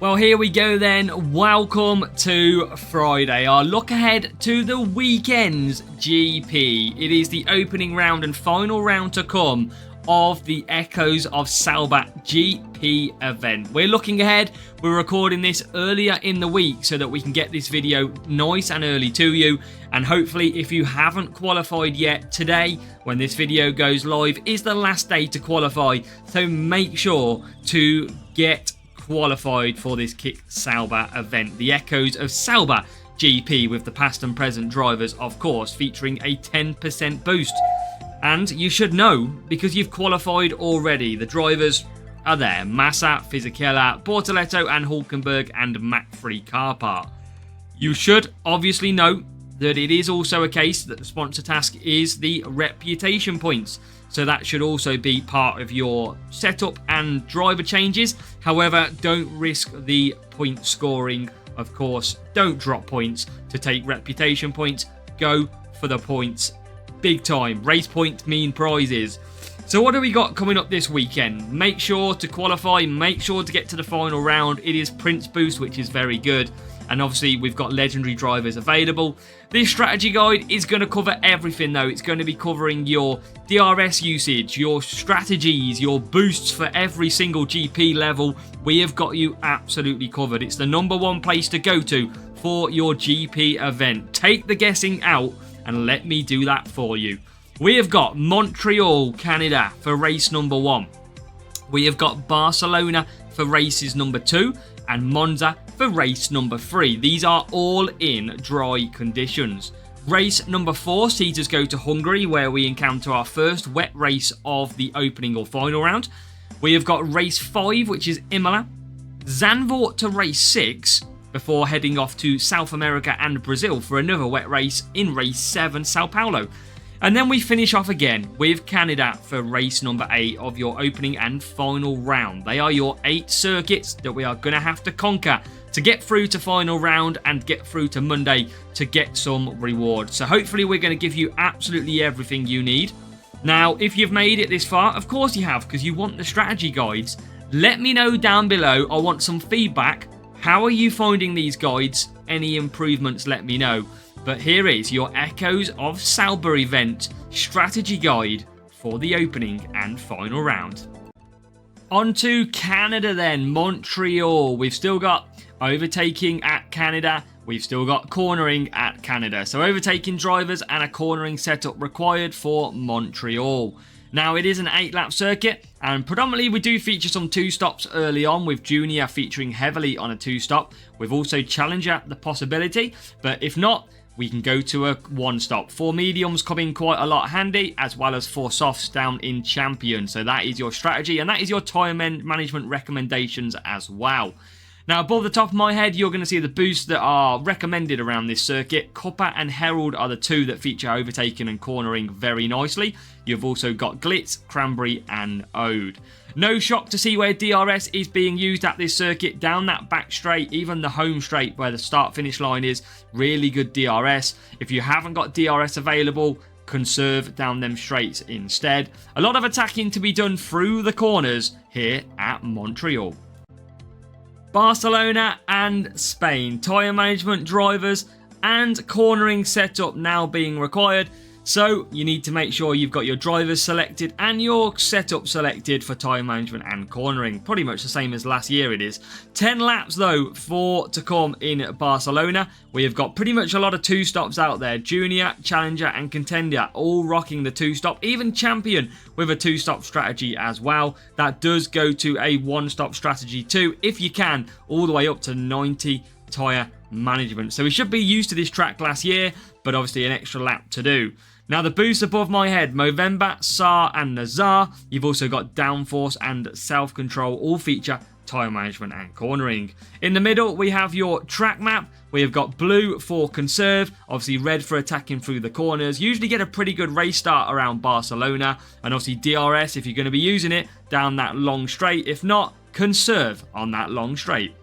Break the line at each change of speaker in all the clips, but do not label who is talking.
Well, here we go then. Welcome to Friday. Our look ahead to the weekend's GP. It is the opening round and final round to come of the Echoes of Sauber GP event. We're looking ahead. We're recording this earlier in the week so that we can get this video nice and early to you. And hopefully, if you haven't qualified yet, today, when this video goes live, is the last day to qualify. So make sure to get qualified for this Kick Sauber event, the Echoes of Sauber GP, with the past and present drivers, of course, featuring a 10% boost. And you should know, because you've qualified already, the drivers are there: Massa, Fisichella, Bortoletto and Hulkenberg and Mac-Free car part. You should obviously know that it is also a case that the sponsor task is the reputation points. So that should also be part of your setup and driver changes. However, don't risk the point scoring. Of course, don't drop points to take reputation points. Go for the points big time. Race points mean prizes. So what do we got coming up this weekend? Make sure to qualify. Make sure to get to the final round. It is Prince Boost, which is very good. And obviously, we've got legendary drivers available. This strategy guide is going to cover everything, though. It's going to be covering your DRS usage, your strategies, your boosts for every single GP level. We have got you absolutely covered. It's the #1 place to go to for your GP event. Take the guessing out and let me do that for you. We have got Montreal, Canada for race #1. We have got Barcelona for races #2 and Monza for race #3. These are all in dry conditions. Race #4 sees us go to Hungary, where we encounter our first wet race of the opening or final round. We have got race 5, which is Imola, Zandvoort to race 6, before heading off to South America and Brazil for another wet race in race 7, Sao Paulo. And then we finish off again with Canada for race #8 of your opening and final round. They are your 8 circuits that we are going to have to conquer to get through to final round and get through to Monday to get some rewards. So hopefully we're going to give you absolutely everything you need. Now, if you've made it this far, of course you have, because you want the strategy guides. Let me know down below. I want some feedback. How are you finding these guides? Any improvements, let me know. But here is your Echoes of Sauber event strategy guide for the opening and final round. On to Canada then, Montreal. We've still got overtaking at Canada. We've still got cornering at Canada. So overtaking drivers and a cornering setup required for Montreal. Now, it is an 8-lap circuit, and predominantly we do feature some 2-stops early on, with Junior featuring heavily on a 2-stop. We've also Challenger the possibility, but if not, we can go to a 1-stop. 4 mediums come in quite a lot handy, as well as 4 softs down in Champion. So that is your strategy, and that is your time management recommendations as well. Now, above the top of my head, you're going to see the boosts that are recommended around this circuit. Copper and Herald are the 2 that feature overtaking and cornering very nicely. You've also got Glitz, Cranberry and Ode. No shock to see where DRS is being used at this circuit. Down that back straight, even the home straight where the start-finish line is, really good DRS. If you haven't got DRS available, conserve down them straights instead. A lot of attacking to be done through the corners here at Montreal. Barcelona and Spain. Tyre management, drivers and cornering setup now being required. So you need to make sure you've got your drivers selected and your setup selected for tyre management and cornering. Pretty much the same as last year it is. 10 laps though to come in Barcelona. We have got pretty much a lot of 2-stops out there. Junior, Challenger and Contender all rocking the 2-stop. Even Champion with a 2-stop strategy as well. That does go to a 1-stop strategy too, if you can, all the way up to 90 tyre management. So we should be used to this track last year, but obviously an extra lap to do. Now, the boosts above my head, Movember, Saar and Nazar. You've also got Downforce and Self-Control, all feature tyre management and cornering. In the middle, we have your track map. We have got blue for conserve, obviously red for attacking through the corners. Usually get a pretty good race start around Barcelona, and obviously DRS if you're going to be using it down that long straight. If not, conserve on that long straight.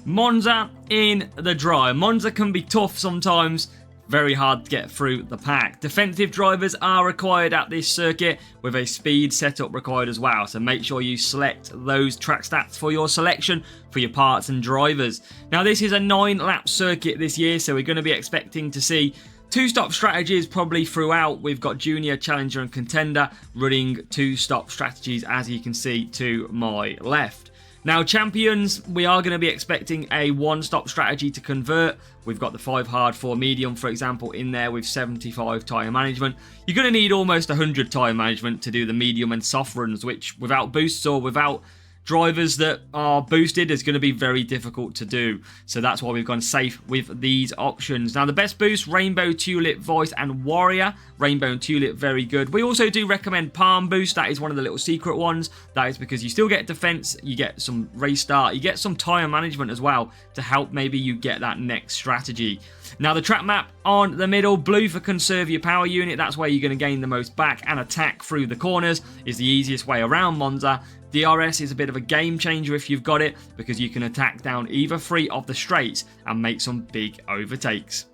Monza in the dry. Monza can be tough sometimes. very hard to get through the pack. Defensive drivers are required at this circuit, with a speed setup required as well, so make sure you select those track stats for your selection for your parts and drivers. Now this is a 9-lap circuit this year, so we're going to be expecting to see 2-stop strategies probably throughout. We've got Junior, Challenger and Contender running 2-stop strategies, as you can see to my left. Now Champions, we are going to be expecting a 1-stop strategy to convert. We've got the 5 hard, 4 medium, for example, in there with 75 tyre management. You're going to need almost 100 tyre management to do the medium and soft runs, which without boosts or without drivers that are boosted is going to be very difficult to do. So that's why we've gone safe with these options. Now the best boost, Rainbow, Tulip, Voice and Warrior. Rainbow and Tulip, very good. We also do recommend Palm Boost. That is one of the little secret ones. That is because you still get defense, you get some race start, you get some tire management as well to help maybe you get that next strategy. Now the track map on the middle, blue for conserve your power unit. That's where you're going to gain the most back, and attack through the corners is the easiest way around Monza. DRS is a bit of a game changer if you've got it, because you can attack down either 3 of the straights and make some big overtakes.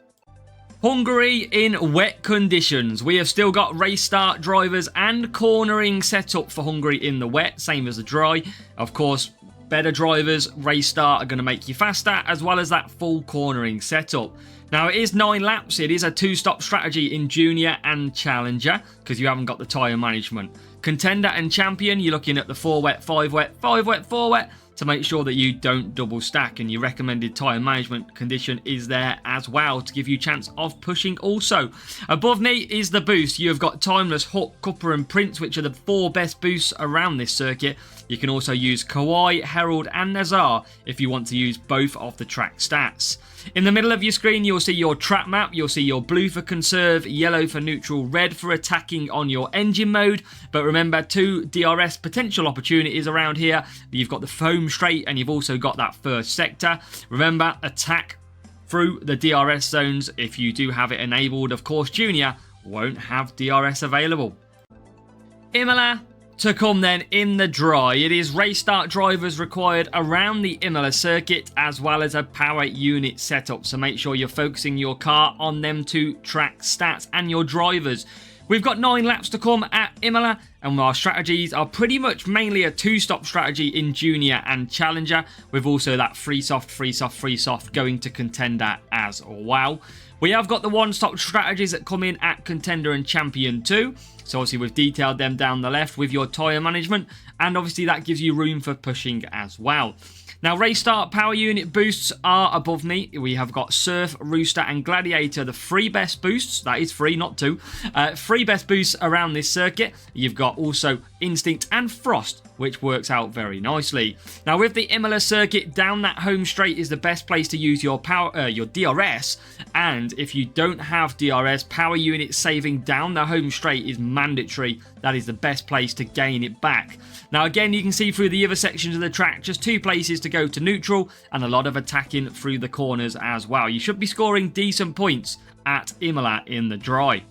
Hungary in wet conditions. We have still got race start drivers and cornering set up for Hungary in the wet, same as the dry. Of course, better drivers, race start are going to make you faster, as well as that full cornering setup. Now it is 9 laps, it is a 2-stop strategy in Junior and Challenger, because you haven't got the tyre management. Contender and Champion, you're looking at the 4 wet, 5 wet, 5 wet, 4 wet, to make sure that you don't double stack, and your recommended tyre management condition is there as well to give you a chance of pushing also. Above me is the boost. You have got Timeless, Hook, Cupper and Prince, which are the 4 best boosts around this circuit. You can also use Kawhi, Herald and Nazar if you want to use both of the track stats. In the middle of your screen, you'll see your track map. You'll see your blue for conserve, yellow for neutral, red for attacking on your engine mode. But remember, 2 DRS potential opportunities around here. You've got the foam straight and you've also got that first sector. Remember, attack through the DRS zones if you do have it enabled. Of course, Junior won't have DRS available. Imola to come then in the dry. It is race start drivers required around the Imola circuit, as well as a power unit setup, so make sure you're focusing your car on them 2 track stats and your drivers. We've got 9 laps to come at Imola, and our strategies are pretty much mainly a 2-stop strategy in Junior and Challenger, with also that free soft going to Contender as well. We have got the 1-stop strategies that come in at Contender and Champion too. So obviously we've detailed them down the left with your tyre management, and obviously that gives you room for pushing as well. Now, race start power unit boosts are above me. We have got Surf, Rooster and Gladiator, the 3 best boosts. That is 3, not 2. 3 best boosts around this circuit. You've got also Instinct and Frost, which works out very nicely. Now, with the Imola circuit, down that home straight is the best place to use your power, your DRS. And if you don't have DRS, power unit saving down the home straight is mandatory. That is the best place to gain it back. Now, again, you can see through the other sections of the track, just 2 places to go to neutral and a lot of attacking through the corners as well. You should be scoring decent points at Imola in the dry.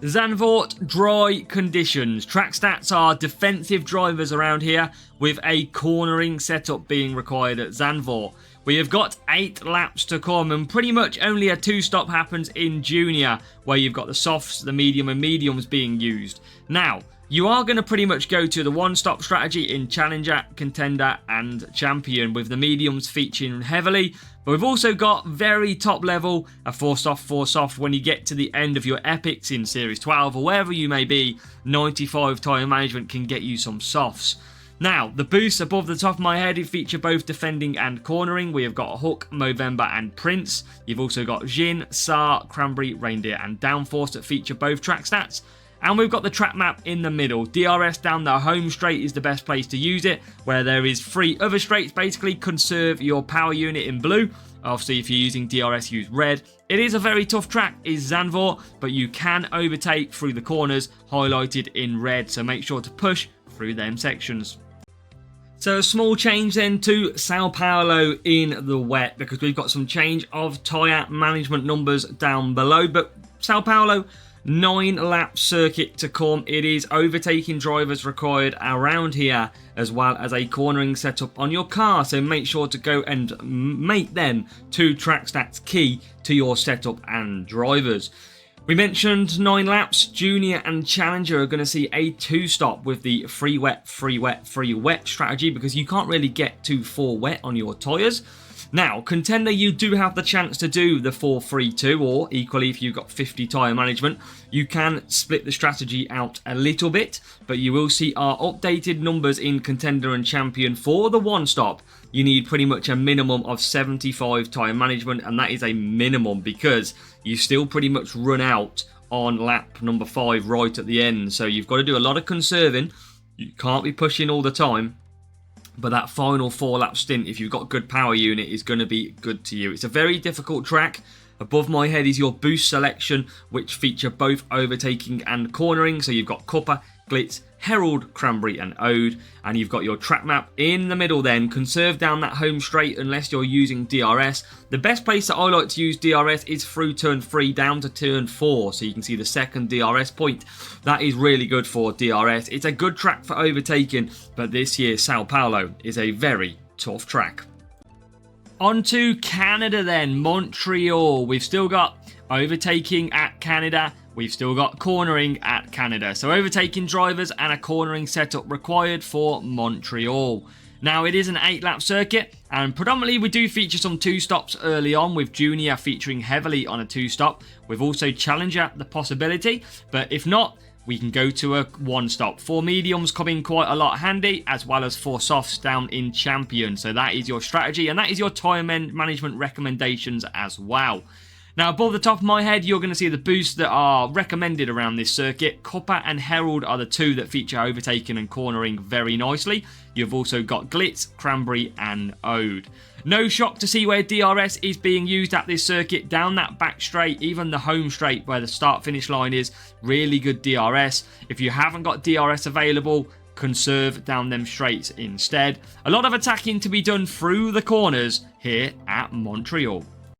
Zandvoort dry conditions. Track stats are defensive drivers around here, with a cornering setup being required at Zandvoort. We have got 8 laps to come, and pretty much only a 2-stop happens in Junior, where you've got the softs, the medium and mediums being used. Now, you are going to pretty much go to the 1-stop strategy in Challenger, Contender and Champion, with the mediums featuring heavily. But we've also got very top level, a 4 soft when you get to the end of your epics in Series 12 or wherever you may be. 95 tyre management can get you some softs. Now, the boosts above the top of my head feature both defending and cornering. We have got Hook, Movember and Prince. You've also got Jin, Sar, Cranberry, Reindeer and Downforce that feature both track stats. And we've got the track map in the middle. DRS down the home straight is the best place to use it, where there is 3 other straights. Basically, conserve your power unit in blue. Obviously, if you're using DRS, use red. It is a very tough track, is Zandvoort, but you can overtake through the corners, highlighted in red. So make sure to push through them sections. So a small change then to Sao Paulo in the wet, because we've got some change of tyre management numbers down below. But Sao Paulo, 9-lap circuit to come. It is overtaking drivers required around here, as well as a cornering setup on your car. So make sure to go and make them 2 track stats key to your setup and drivers. We mentioned 9 laps. Junior and Challenger are going to see a 2-stop with the free wet, free wet, free wet strategy, because you can't really get to 4 wet on your tyres. Now, Contender, you do have the chance to do the 4-3-2, or equally if you've got 50 tyre management, you can split the strategy out a little bit, but you will see our updated numbers in Contender and Champion for the 1-stop. You need pretty much a minimum of 75 tyre management, and that is a minimum because you still pretty much run out on lap number 5 right at the end. So you've got to do a lot of conserving. You can't be pushing all the time. But that final 4-lap stint, if you've got good power unit, is going to be good to you. It's a very difficult track. Above my head is your boost selection, which feature both overtaking and cornering. So you've got Cuppa, Glitz, Herald, Cranberry and Ode. And you've got your track map in the middle then. Conserve down that home straight unless you're using DRS. The best place that I like to use DRS is through turn 3 down to turn 4. So you can see the second DRS point. That is really good for DRS. It's a good track for overtaking, but this year Sao Paulo is a very tough track. On to Canada then, Montreal. We've still got overtaking at Canada. We've still got cornering at Canada. So overtaking drivers and a cornering setup required for Montreal. Now it is an 8-lap circuit, and predominantly we do feature some 2-stops early on, with Junior featuring heavily on a 2-stop. We've also Challenger the possibility, but if not, we can go to a 1-stop. 4 mediums come in quite a lot handy, as well as 4 softs down in Champion. So that is your strategy, and that is your tyre management recommendations as well. Now, above the top of my head, you're going to see the boosts that are recommended around this circuit. Cuppa and Herald are the 2 that feature overtaking and cornering very nicely. You've also got Glitz, Cranberry and Ode. No shock to see where DRS is being used at this circuit. Down that back straight, even the home straight where the start-finish line is, really good DRS. If you haven't got DRS available, conserve down them straights instead. A lot of attacking to be done through the corners here at Montreal.